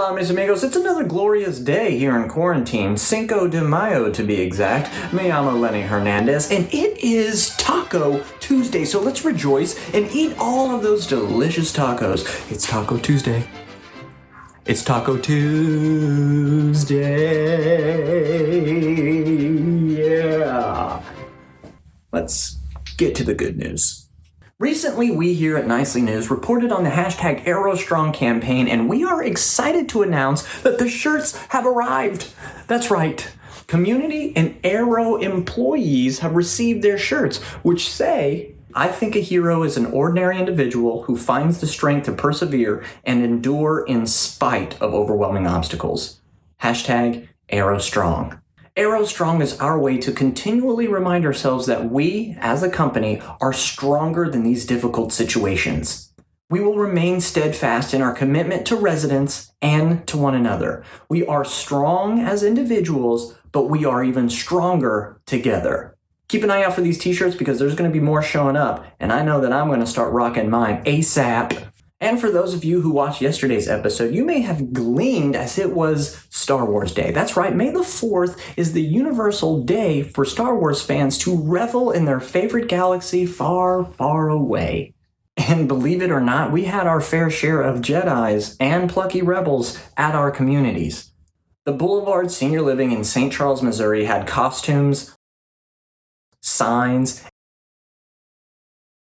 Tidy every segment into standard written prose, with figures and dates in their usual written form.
Hola, mis amigos. It's another glorious day here in quarantine, Cinco de Mayo to be exact. Me llamo Lenny Hernandez, and it is Taco Tuesday, so let's rejoice and eat all of those delicious tacos. It's Taco Tuesday. It's Taco Tuesday. Yeah. Let's get to the good news. Recently, we here at Nicely News reported on the hashtag ArrowStrong campaign, and we are excited to announce that the shirts have arrived. That's right. Community and Arrow employees have received their shirts, which say, "I think a hero is an ordinary individual who finds the strength to persevere and endure in spite of overwhelming obstacles." Hashtag ArrowStrong. ArrowStrong is our way to continually remind ourselves that we, as a company, are stronger than these difficult situations. We will remain steadfast in our commitment to residents and to one another. We are strong as individuals, but we are even stronger together. Keep an eye out for these t-shirts because there's going to be more showing up, and I know that I'm going to start rocking mine ASAP. And for those of you who watched yesterday's episode, you may have gleaned as it was Star Wars Day. That's right, May the 4th is the universal day for Star Wars fans to revel in their favorite galaxy far, far away. And believe it or not, we had our fair share of Jedis and plucky rebels at our communities. The Boulevard Senior Living in St. Charles, Missouri had costumes, signs,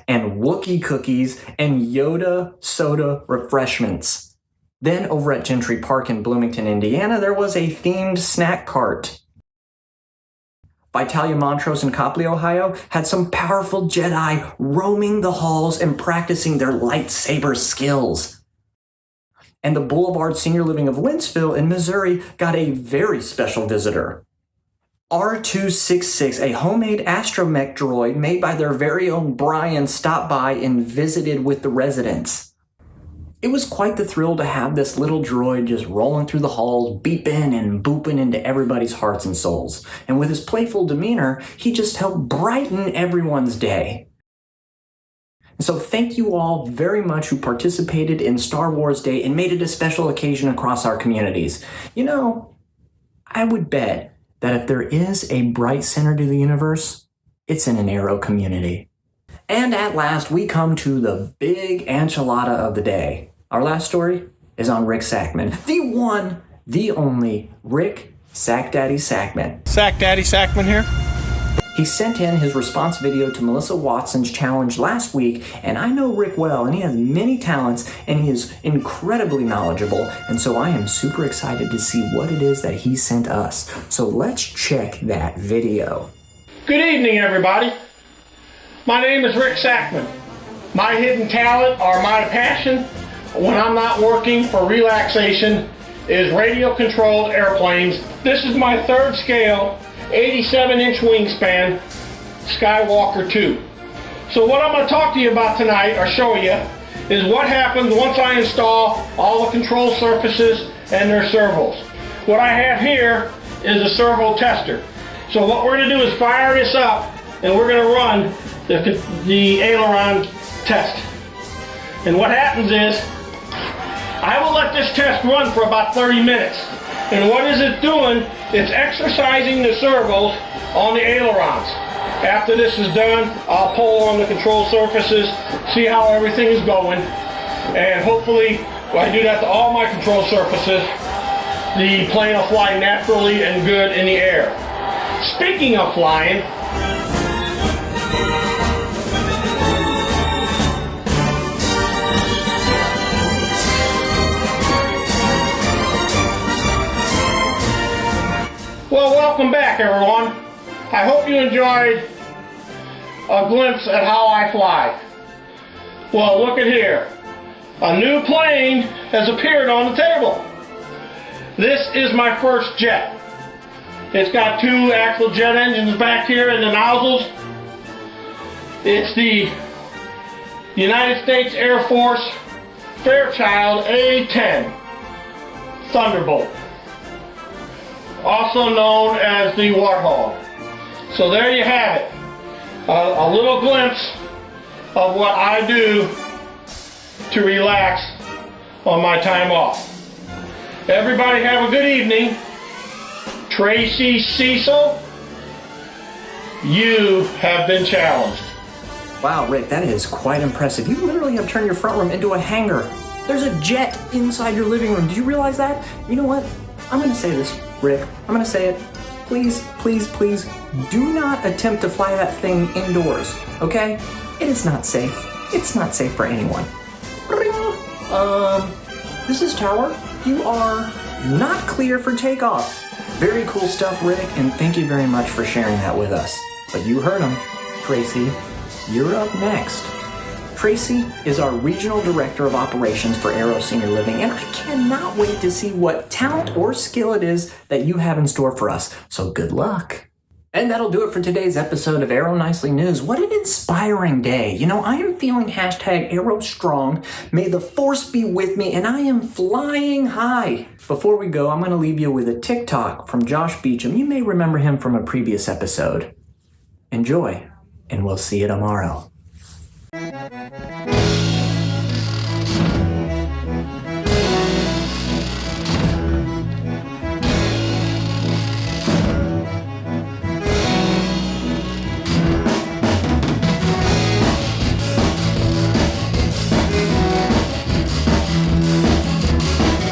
and Wookiee cookies, and Yoda soda refreshments. Then over at Gentry Park in Bloomington, Indiana, there was a themed snack cart. Vitalia Montrose in Copley, Ohio, had some powerful Jedi roaming the halls and practicing their lightsaber skills. And the Boulevard Senior Living of Wentzville in Missouri got a very special visitor. R266, a homemade astromech droid made by their very own Brian, stopped by and visited with the residents. It was quite the thrill to have this little droid just rolling through the halls, beeping and booping into everybody's hearts and souls. And with his playful demeanor, he just helped brighten everyone's day. And so thank you all very much who participated in Star Wars Day and made it a special occasion across our communities. You know, I would bet that if there is a bright center to the universe, it's in an Arrow community. And at last, we come to the big enchilada of the day. Our last story is on Rick Sackman, the one, the only Rick Sack Daddy Sackman. Sack Daddy Sackman here. He sent in his response video to Melissa Watson's challenge last week, and I know Rick well, and he has many talents, and he is incredibly knowledgeable, and so I am super excited to see what it is that he sent us. So let's check that video. Good evening, everybody. My name is Rick Sackman. My hidden talent, or my passion, when I'm not working for relaxation, is radio-controlled airplanes. This is my third scale 87-inch wingspan Skywalker 2. So what I'm going to talk to you about tonight, or show you, is what happens once I install all the control surfaces and their servos. What I have here is a servo tester. So what we're going to do is fire this up, and we're going to run the aileron test. And what happens is, I will let this test run for about 30 minutes. And what is it doing? It's exercising the servos on the ailerons. After this is done, I'll pull on the control surfaces, see how everything is going, and hopefully, when I do that to all my control surfaces, the plane will fly naturally and good in the air. Speaking of flying, well, welcome back, everyone. I hope you enjoyed a glimpse at how I fly. Well, look at here. A new plane has appeared on the table. This is my first jet. It's got two actual jet engines back here in the nozzles. It's the United States Air Force Fairchild A-10 Thunderbolt, also known as the Warthog. So there you have it, a little glimpse of what I do to relax on my time off. Everybody have a good evening. Tracy Cecil, you have been challenged. Wow, Rick, that is quite impressive. You literally have turned your front room into a hangar. There's a jet inside your living room. Did you realize that? You know what? I'm gonna say this, Rick. I'm gonna say it. Please, please, please, do not attempt to fly that thing indoors, okay? It is not safe. It's not safe for anyone. This is Tower. You are not clear for takeoff. Very cool stuff, Rick, and thank you very much for sharing that with us. But you heard him. Tracy, you're up next. Tracy is our Regional Director of Operations for Arrow Senior Living, and I cannot wait to see what talent or skill it is that you have in store for us. So good luck. And that'll do it for today's episode of Arrow Nicely News. What an inspiring day. You know, I am feeling hashtag ArrowStrong. May the force be with me, and I am flying high. Before we go, I'm going to leave you with a TikTok from Josh Beecham. You may remember him from a previous episode. Enjoy, and we'll see you tomorrow.